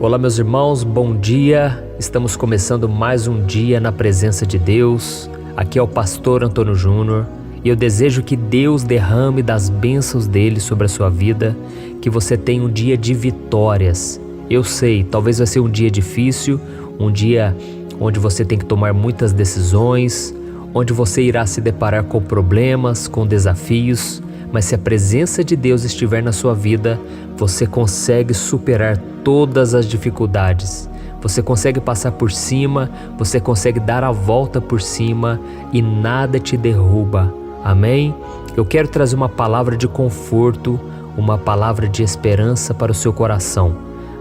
Olá, meus irmãos, bom dia. Estamos começando mais um dia na presença de Deus. Aqui é o pastor Antônio Júnior e eu desejo que Deus derrame das bênçãos dele sobre a sua vida, que você tenha um dia de vitórias. Eu sei, talvez vai ser um dia difícil, um dia onde você tem que tomar muitas decisões, onde você irá se deparar com problemas, com desafios, mas se a presença de Deus estiver na sua vida, você consegue superar todas as dificuldades. Você consegue passar por cima, você consegue dar a volta por cima e nada te derruba. Amém? Eu quero trazer uma palavra de conforto, uma palavra de esperança para o seu coração.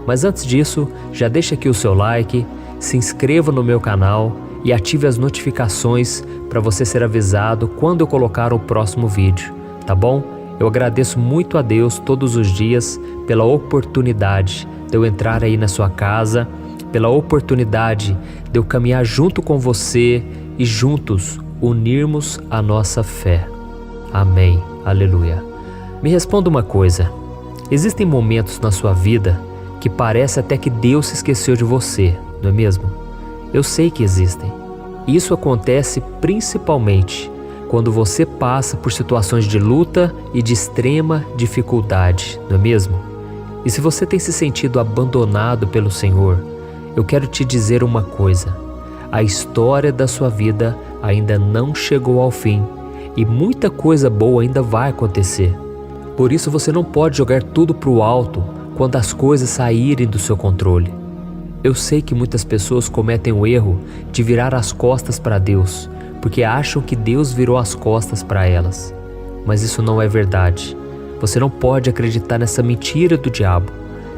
Mas antes disso, já deixa aqui o seu like, se inscreva no meu canal e ative as notificações para você ser avisado quando eu colocar o próximo vídeo. Tá bom? Eu agradeço muito a Deus todos os dias pela oportunidade de eu entrar aí na sua casa, pela oportunidade de eu caminhar junto com você e juntos unirmos a nossa fé. Amém. Aleluia. Me responda uma coisa. Existem momentos na sua vida que parece até que Deus se esqueceu de você, não é mesmo? Eu sei que existem. Isso acontece principalmente quando você passa por situações de luta e de extrema dificuldade, não é mesmo? E se você tem se sentido abandonado pelo Senhor, eu quero te dizer uma coisa: a história da sua vida ainda não chegou ao fim e muita coisa boa ainda vai acontecer. Por isso você não pode jogar tudo para o alto quando as coisas saírem do seu controle. Eu sei que muitas pessoas cometem o erro de virar as costas para Deus, porque acham que Deus virou as costas para elas. Mas isso não é verdade. Você não pode acreditar nessa mentira do diabo,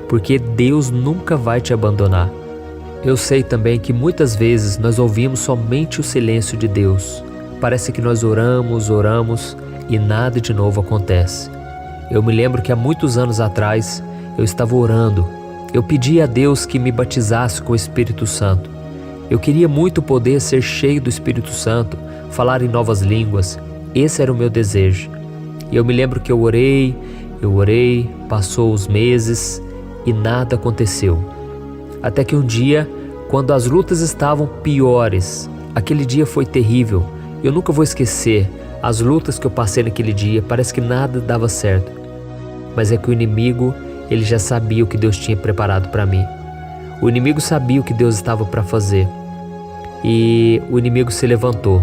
porque Deus nunca vai te abandonar. Eu sei também que muitas vezes nós ouvimos somente o silêncio de Deus. Parece que nós oramos e nada de novo acontece. Eu me lembro que há muitos anos atrás eu estava orando. Eu pedi a Deus que me batizasse com o Espírito Santo. Eu queria muito poder ser cheio do Espírito Santo, falar em novas línguas. Esse era o meu desejo. E eu me lembro que eu orei, passou os meses e nada aconteceu. Até que um dia, quando as lutas estavam piores, aquele dia foi terrível. Eu nunca vou esquecer as lutas que eu passei naquele dia, parece que nada dava certo. Mas é que o inimigo, ele já sabia o que Deus tinha preparado para mim. O inimigo sabia o que Deus estava para fazer. E o inimigo se levantou,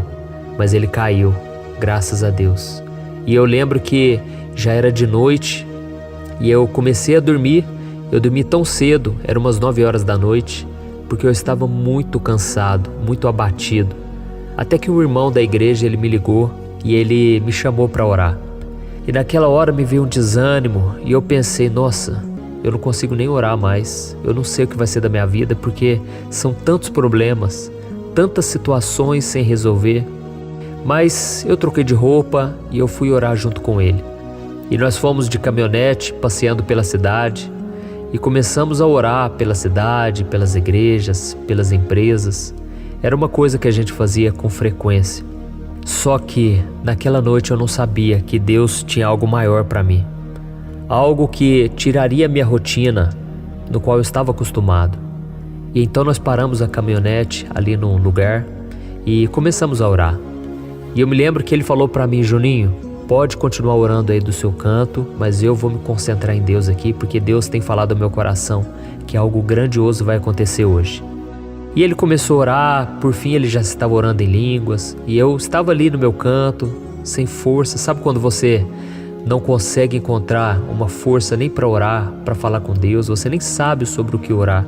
mas ele caiu, graças a Deus. E eu lembro que já era de noite e eu comecei a dormir. Eu dormi tão cedo, eram umas 9 horas da noite, porque eu estava muito cansado, muito abatido. Até que um irmão da igreja, ele me ligou e ele me chamou para orar. E naquela hora me veio um desânimo e eu pensei, nossa, eu não consigo nem orar mais. Eu não sei o que vai ser da minha vida, porque são tantos problemas, tantas situações sem resolver. Mas eu troquei de roupa e eu fui orar junto com ele. E nós fomos de caminhonete passeando pela cidade e começamos a orar pela cidade, pelas igrejas, pelas empresas. Era uma coisa que a gente fazia com frequência. Só que naquela noite eu não sabia que Deus tinha algo maior para mim. Algo que tiraria minha rotina, no qual eu estava acostumado. E então nós paramos a caminhonete ali num lugar e começamos a orar. E eu me lembro que ele falou para mim, Juninho, pode continuar orando aí do seu canto, mas eu vou me concentrar em Deus aqui, porque Deus tem falado ao meu coração que algo grandioso vai acontecer hoje. E ele começou a orar, por fim ele já estava orando em línguas, e eu estava ali no meu canto, sem força. Sabe quando você não consegue encontrar uma força nem para orar, para falar com Deus, você nem sabe sobre o que orar,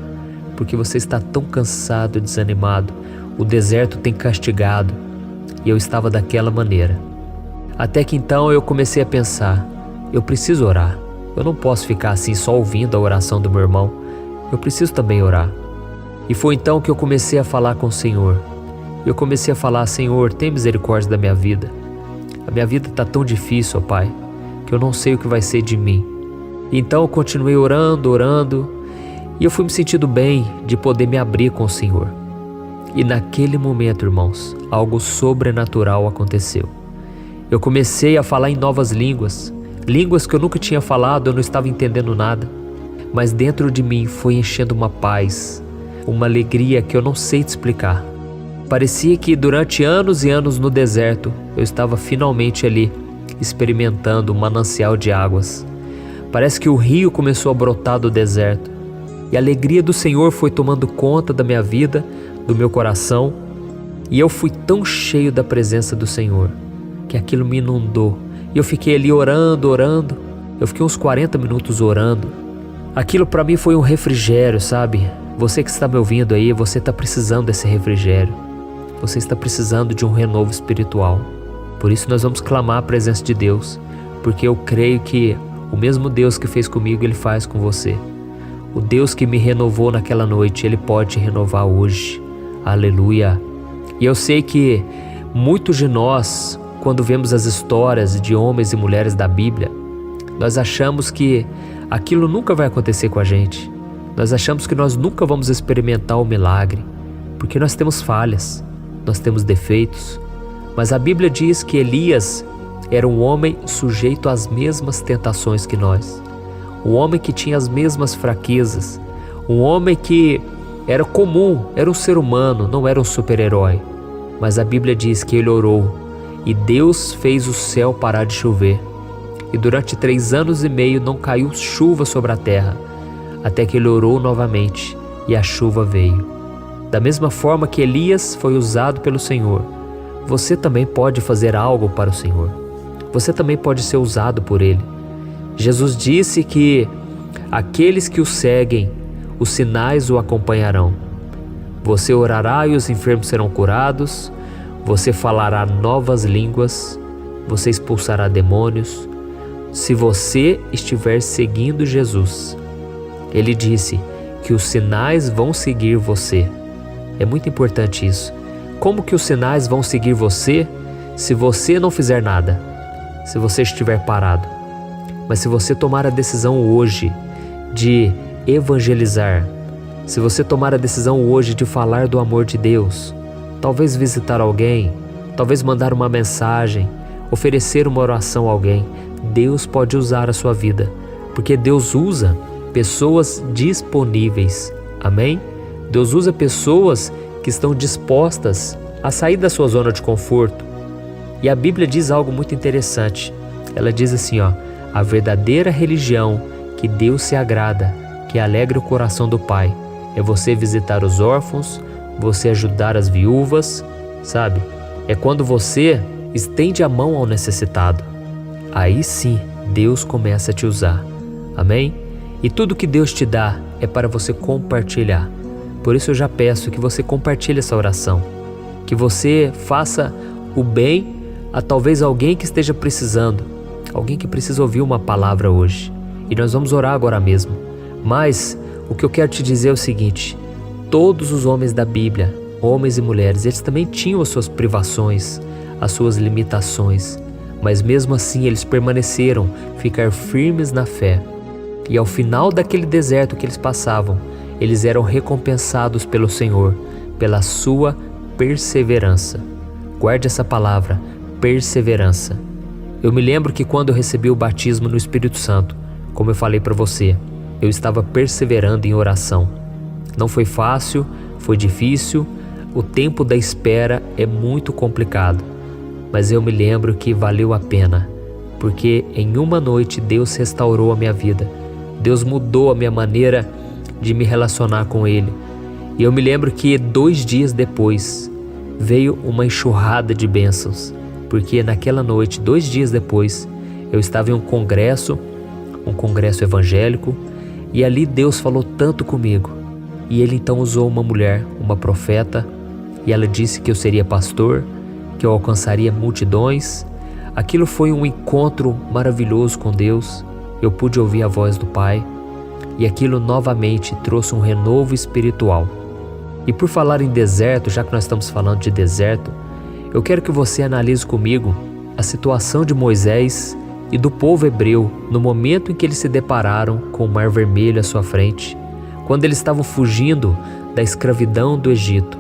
porque você está tão cansado e desanimado, o deserto tem castigado, e eu estava daquela maneira. Até que então eu comecei a pensar, eu preciso orar, eu não posso ficar assim só ouvindo a oração do meu irmão, eu preciso também orar. E foi então que eu comecei a falar com o Senhor. Eu comecei a falar, Senhor, tem misericórdia da minha vida. A minha vida está tão difícil, ó Pai, que eu não sei o que vai ser de mim. Então eu continuei orando, e eu fui me sentindo bem de poder me abrir com o Senhor. E naquele momento, irmãos, algo sobrenatural aconteceu. Eu comecei a falar em novas línguas, línguas que eu nunca tinha falado, eu não estava entendendo nada. mas dentro de mim foi enchendo uma paz, uma alegria que eu não sei te explicar. Parecia que durante anos e anos no deserto, eu estava finalmente ali, experimentando um manancial de águas. Parece que o rio começou a brotar do deserto, e a alegria do Senhor foi tomando conta da minha vida, do meu coração, e eu fui tão cheio da presença do Senhor, que aquilo me inundou, e eu fiquei ali orando, eu fiquei uns 40 minutos orando. Aquilo para mim foi um refrigério, sabe? Você que está me ouvindo aí, você está precisando desse refrigério. Você está precisando de um renovo espiritual. Por isso nós vamos clamar a presença de Deus, porque eu creio que o mesmo Deus que fez comigo, Ele faz com você. O Deus que me renovou naquela noite, Ele pode te renovar hoje. Aleluia! E eu sei que muitos de nós, quando vemos as histórias de homens e mulheres da Bíblia, nós achamos que aquilo nunca vai acontecer com a gente. Nós achamos que nós nunca vamos experimentar o milagre, porque nós temos falhas, nós temos defeitos. Mas a Bíblia diz que Elias era um homem sujeito às mesmas tentações que nós. Um homem que tinha as mesmas fraquezas. Um homem que era comum, era um ser humano, não era um super-herói. Mas a Bíblia diz que ele orou e Deus fez o céu parar de chover. E durante 3 anos e meio não caiu chuva sobre a terra, até que ele orou novamente e a chuva veio. Da mesma forma que Elias foi usado pelo Senhor, você também pode fazer algo para o Senhor. Você também pode ser usado por Ele. Jesus disse que aqueles que o seguem, os sinais o acompanharão. Você orará e os enfermos serão curados, você falará novas línguas, você expulsará demônios. Se você estiver seguindo Jesus, Ele disse que os sinais vão seguir você. É muito importante isso. Como que os sinais vão seguir você se você não fizer nada? Se você estiver parado? Mas se você tomar a decisão hoje de evangelizar, se você tomar a decisão hoje de falar do amor de Deus, talvez visitar alguém, talvez mandar uma mensagem, oferecer uma oração a alguém, Deus pode usar a sua vida, porque Deus usa pessoas disponíveis. Amém? Deus usa pessoas que estão dispostas a sair da sua zona de conforto. E a Bíblia diz algo muito interessante. Ela diz assim, a verdadeira religião que Deus se agrada, que alegra o coração do Pai, é você visitar os órfãos, você ajudar as viúvas, sabe? É quando você estende a mão ao necessitado. Aí sim, Deus começa a te usar. Amém? E tudo que Deus te dá é para você compartilhar. Por isso eu já peço que você compartilhe essa oração, que você faça o bem a talvez alguém que esteja precisando, alguém que precisa ouvir uma palavra hoje. E nós vamos orar agora mesmo. Mas o que eu quero te dizer é o seguinte: todos os homens da Bíblia, homens e mulheres, eles também tinham as suas privações, as suas limitações, mas mesmo assim eles permaneceram, ficar firmes na fé. E ao final daquele deserto que eles passavam, eles eram recompensados pelo Senhor, pela sua perseverança. Guarde essa palavra, perseverança. Eu me lembro que quando eu recebi o batismo no Espírito Santo, como eu falei para você, eu estava perseverando em oração. Não foi fácil, foi difícil, o tempo da espera é muito complicado, mas eu me lembro que valeu a pena, porque em uma noite Deus restaurou a minha vida, Deus mudou a minha maneira de me relacionar com Ele. E eu me lembro que 2 dias depois veio uma enxurrada de bênçãos, porque naquela noite, 2 dias depois, eu estava em um congresso evangélico, e ali Deus falou tanto comigo. E Ele então usou uma mulher, uma profeta, e ela disse que eu seria pastor, que eu alcançaria multidões. Aquilo foi um encontro maravilhoso com Deus. Eu pude ouvir a voz do Pai, e aquilo novamente trouxe um renovo espiritual. E por falar em deserto, já que nós estamos falando de deserto, eu quero que você analise comigo a situação de Moisés e do povo hebreu no momento em que eles se depararam com o Mar Vermelho à sua frente, quando eles estavam fugindo da escravidão do Egito.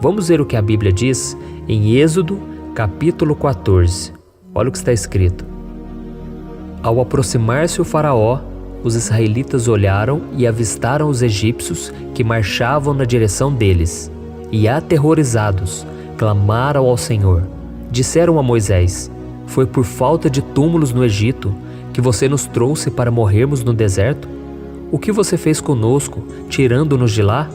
Vamos ver o que a Bíblia diz em Êxodo, capítulo 14. Olha o que está escrito. Ao aproximar-se o faraó, os israelitas olharam e avistaram os egípcios que marchavam na direção deles. E aterrorizados, clamaram ao Senhor. Disseram a Moisés: foi por falta de túmulos no Egito que você nos trouxe para morrermos no deserto? O que você fez conosco, tirando-nos de lá?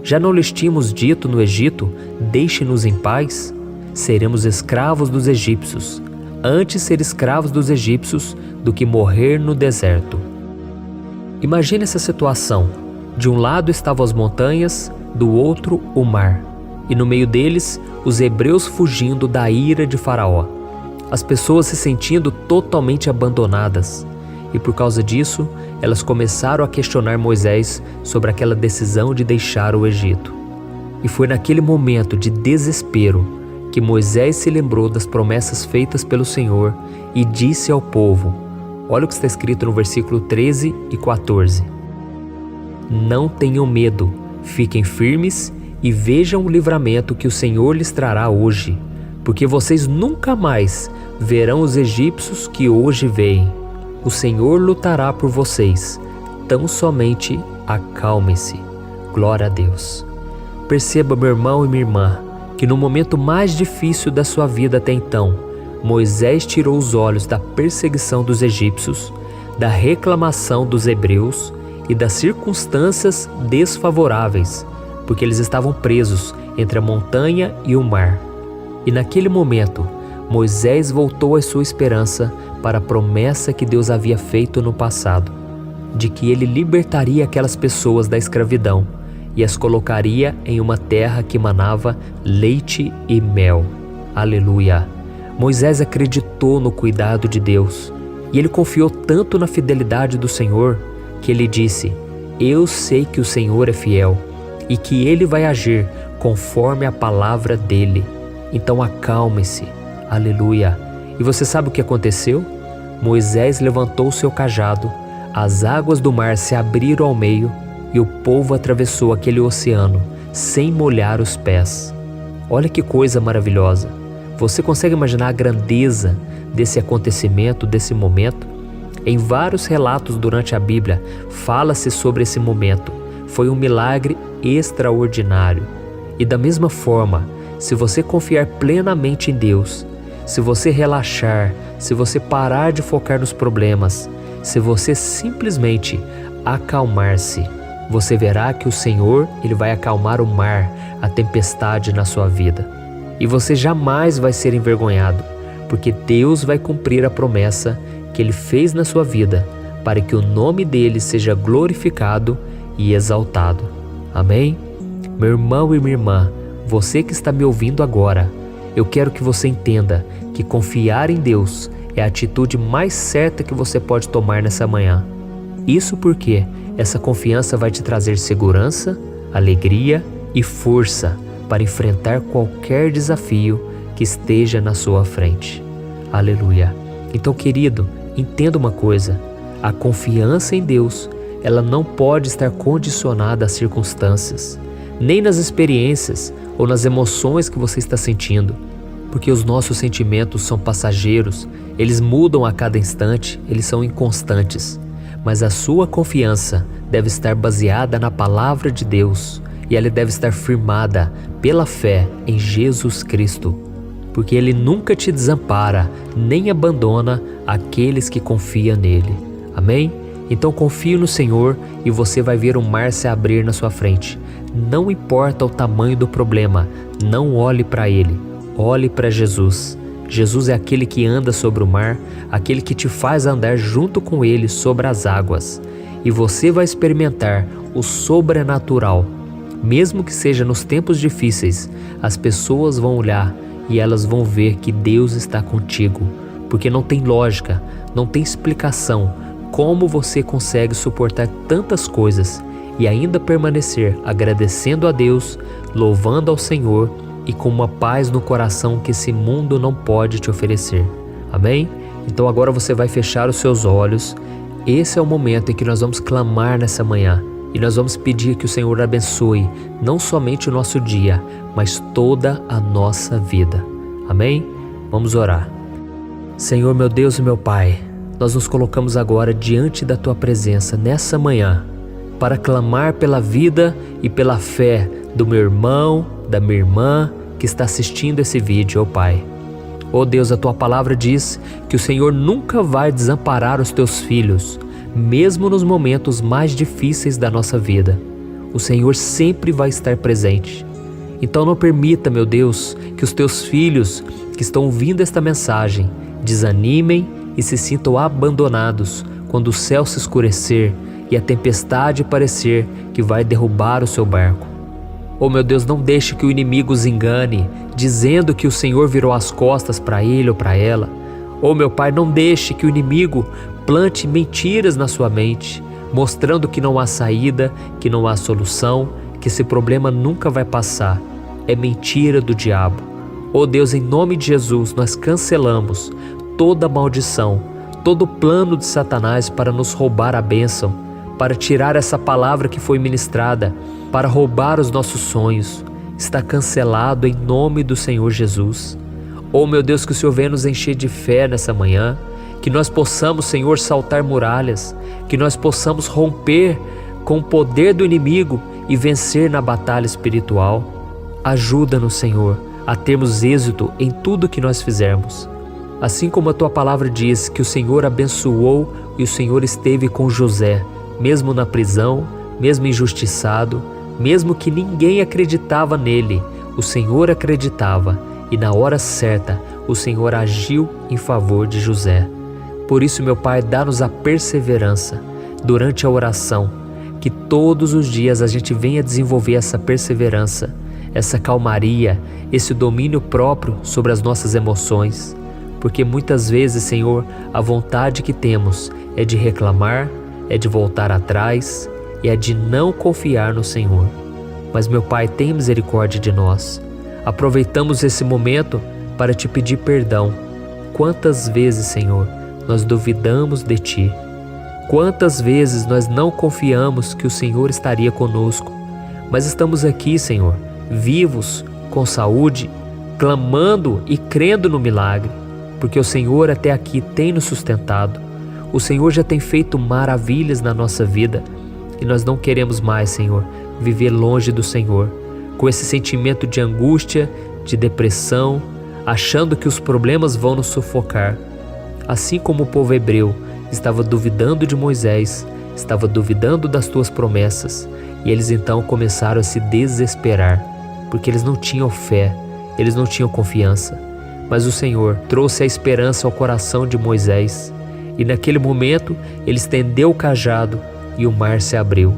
Já não lhes tínhamos dito no Egito: deixe-nos em paz? Seremos escravos dos egípcios. Antes ser escravos dos egípcios do que morrer no deserto. Imagine essa situação. De um lado estavam as montanhas, do outro o mar. E no meio deles, os hebreus fugindo da ira de Faraó. As pessoas se sentindo totalmente abandonadas. E por causa disso, elas começaram a questionar Moisés sobre aquela decisão de deixar o Egito. E foi naquele momento de desespero que Moisés se lembrou das promessas feitas pelo Senhor e disse ao povo, olha o que está escrito no versículo 13 e 14. Não tenham medo, fiquem firmes e vejam o livramento que o Senhor lhes trará hoje, porque vocês nunca mais verão os egípcios que hoje veem. O Senhor lutará por vocês, tão somente acalmem-se. Glória a Deus. Perceba, meu irmão e minha irmã, que no momento mais difícil da sua vida até então, Moisés tirou os olhos da perseguição dos egípcios, da reclamação dos hebreus e das circunstâncias desfavoráveis, porque eles estavam presos entre a montanha e o mar. E naquele momento, Moisés voltou à sua esperança para a promessa que Deus havia feito no passado, de que ele libertaria aquelas pessoas da escravidão e as colocaria em uma terra que manava leite e mel. Aleluia! Moisés acreditou no cuidado de Deus e ele confiou tanto na fidelidade do Senhor que ele disse: eu sei que o Senhor é fiel e que ele vai agir conforme a palavra dele. Então acalme-se. Aleluia! E você sabe o que aconteceu? Moisés levantou seu cajado, as águas do mar se abriram ao meio e o povo atravessou aquele oceano sem molhar os pés. Olha que coisa maravilhosa! Você consegue imaginar a grandeza desse acontecimento, desse momento? Em vários relatos durante a Bíblia, fala-se sobre esse momento. Foi um milagre extraordinário. E da mesma forma, se você confiar plenamente em Deus, se você relaxar, se você parar de focar nos problemas, se você simplesmente acalmar-se, você verá que o Senhor, Ele vai acalmar o mar, a tempestade na sua vida. E você jamais vai ser envergonhado, porque Deus vai cumprir a promessa que Ele fez na sua vida, para que o nome dEle seja glorificado e exaltado. Amém? Meu irmão e minha irmã, você que está me ouvindo agora, eu quero que você entenda que confiar em Deus é a atitude mais certa que você pode tomar nessa manhã. Isso porque essa confiança vai te trazer segurança, alegria e força para enfrentar qualquer desafio que esteja na sua frente. Aleluia! Então, querido, entenda uma coisa: a confiança em Deus, ela não pode estar condicionada às circunstâncias, nem nas experiências ou nas emoções que você está sentindo, porque os nossos sentimentos são passageiros, eles mudam a cada instante, eles são inconstantes. Mas a sua confiança deve estar baseada na palavra de Deus e ela deve estar firmada pela fé em Jesus Cristo, porque Ele nunca te desampara nem abandona aqueles que confiam nele. Amém? Então confie no Senhor e você vai ver o mar se abrir na sua frente. Não importa o tamanho do problema, não olhe para ele, olhe para Jesus. Jesus é aquele que anda sobre o mar, aquele que te faz andar junto com ele sobre as águas. E você vai experimentar o sobrenatural. Mesmo que seja nos tempos difíceis, as pessoas vão olhar e elas vão ver que Deus está contigo. Porque não tem lógica, não tem explicação como você consegue suportar tantas coisas e ainda permanecer agradecendo a Deus, louvando ao Senhor e com uma paz no coração que esse mundo não pode te oferecer. Amém? Então agora você vai fechar os seus olhos. Esse é o momento em que nós vamos clamar nessa manhã e nós vamos pedir que o Senhor abençoe não somente o nosso dia, mas toda a nossa vida. Amém? Vamos orar. Senhor, meu Deus e meu Pai, nós nos colocamos agora diante da Tua presença nessa manhã para clamar pela vida e pela fé do meu irmão, da minha irmã que está assistindo esse vídeo, ó Pai. Ó Deus, a Tua palavra diz que o Senhor nunca vai desamparar os Teus filhos, mesmo nos momentos mais difíceis da nossa vida. O Senhor sempre vai estar presente. Então não permita, meu Deus, que os Teus filhos que estão ouvindo esta mensagem desanimem e se sintam abandonados quando o céu se escurecer e a tempestade parecer que vai derrubar o seu barco. Oh meu Deus, não deixe que o inimigo os engane, dizendo que o Senhor virou as costas para ele ou para ela. Oh meu Pai, não deixe que o inimigo plante mentiras na sua mente, mostrando que não há saída, que não há solução, que esse problema nunca vai passar. É mentira do diabo. Oh Deus, em nome de Jesus, nós cancelamos toda maldição, todo plano de Satanás para nos roubar a bênção, para tirar essa palavra que foi ministrada, para roubar os nossos sonhos. Está cancelado em nome do Senhor Jesus. Oh meu Deus, que o Senhor venha nos encher de fé nessa manhã, que nós possamos, Senhor, saltar muralhas, que nós possamos romper com o poder do inimigo e vencer na batalha espiritual. Ajuda-nos, Senhor, a termos êxito em tudo que nós fizermos. Assim como a Tua palavra diz que o Senhor abençoou e o Senhor esteve com José, mesmo na prisão, mesmo injustiçado, mesmo que ninguém acreditava nele, o Senhor acreditava e na hora certa o Senhor agiu em favor de José. Por isso, meu Pai, dá-nos a perseverança durante a oração, que todos os dias a gente venha desenvolver essa perseverança, essa calmaria, esse domínio próprio sobre as nossas emoções, porque muitas vezes, Senhor, a vontade que temos é de reclamar, é de voltar atrás, e é de não confiar no Senhor. Mas, meu Pai, tem misericórdia de nós. Aproveitamos esse momento para Te pedir perdão. Quantas vezes, Senhor, nós duvidamos de Ti? Quantas vezes nós não confiamos que o Senhor estaria conosco? Mas estamos aqui, Senhor, vivos, com saúde, clamando e crendo no milagre, porque o Senhor até aqui tem nos sustentado. O Senhor já tem feito maravilhas na nossa vida. E nós não queremos mais, Senhor, viver longe do Senhor, com esse sentimento de angústia, de depressão, achando que os problemas vão nos sufocar. Assim como o povo hebreu estava duvidando de Moisés, estava duvidando das Tuas promessas, e eles então começaram a se desesperar, porque eles não tinham fé, eles não tinham confiança. Mas o Senhor trouxe a esperança ao coração de Moisés, e naquele momento ele estendeu o cajado e o mar se abriu.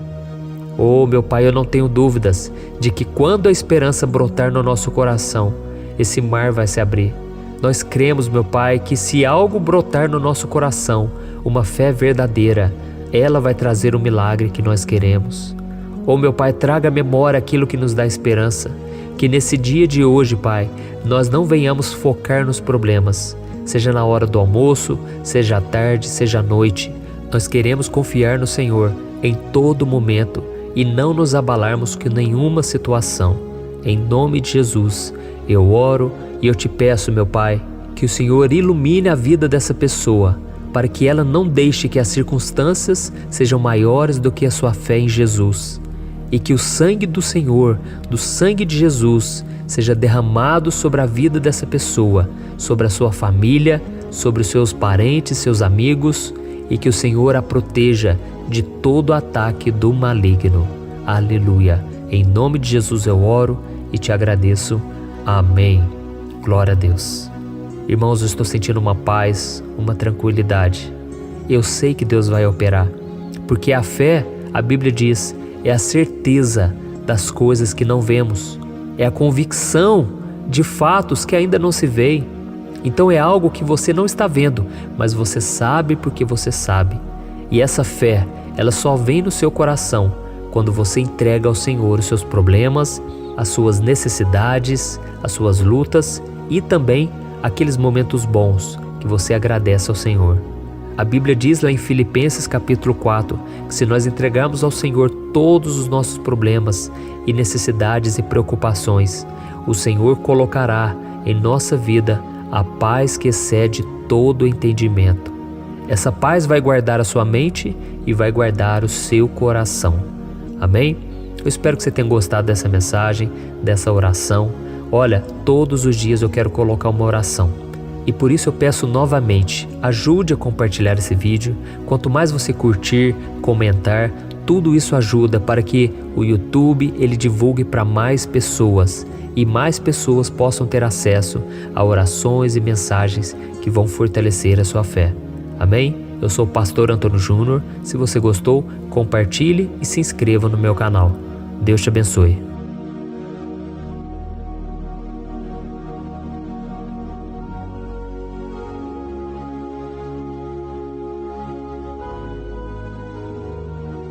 Oh, meu Pai, eu não tenho dúvidas de que quando a esperança brotar no nosso coração, esse mar vai se abrir. Nós cremos, meu Pai, que se algo brotar no nosso coração, uma fé verdadeira, ela vai trazer o milagre que nós queremos. Oh, meu Pai, traga à memória aquilo que nos dá esperança, que nesse dia de hoje, Pai, nós não venhamos focar nos problemas, seja na hora do almoço, seja à tarde, seja à noite. Nós queremos confiar no Senhor em todo momento e não nos abalarmos com nenhuma situação. Em nome de Jesus, eu oro e eu Te peço, meu Pai, que o Senhor ilumine a vida dessa pessoa, para que ela não deixe que as circunstâncias sejam maiores do que a sua fé em Jesus. E que o sangue do Senhor, do sangue de Jesus, seja derramado sobre a vida dessa pessoa, sobre a sua família, sobre os seus parentes, seus amigos, e que o Senhor a proteja de todo ataque do maligno. Aleluia. Em nome de Jesus eu oro e Te agradeço. Amém. Glória a Deus. Irmãos, eu estou sentindo uma paz, uma tranquilidade. Eu sei que Deus vai operar, porque a fé, a Bíblia diz, é a certeza das coisas que não vemos. É a convicção de fatos que ainda não se veem. Então é algo que você não está vendo, mas você sabe porque você sabe. E essa fé, ela só vem no seu coração quando você entrega ao Senhor os seus problemas, as suas necessidades, as suas lutas e também aqueles momentos bons que você agradece ao Senhor. A Bíblia diz lá em Filipenses capítulo 4 que se nós entregarmos ao Senhor todos os nossos problemas e necessidades e preocupações, o Senhor colocará em nossa vida a paz que excede todo o entendimento. Essa paz vai guardar a sua mente e vai guardar o seu coração. Amém? Eu espero que você tenha gostado dessa mensagem, dessa oração. Olha, todos os dias eu quero colocar uma oração. E por isso eu peço novamente, ajude a compartilhar esse vídeo. Quanto mais você curtir, comentar, tudo isso ajuda para que o YouTube ele divulgue para mais pessoas e mais pessoas possam ter acesso a orações e mensagens que vão fortalecer a sua fé. Amém? Eu sou o pastor Antônio Júnior. Se você gostou, compartilhe e se inscreva no meu canal. Deus te abençoe.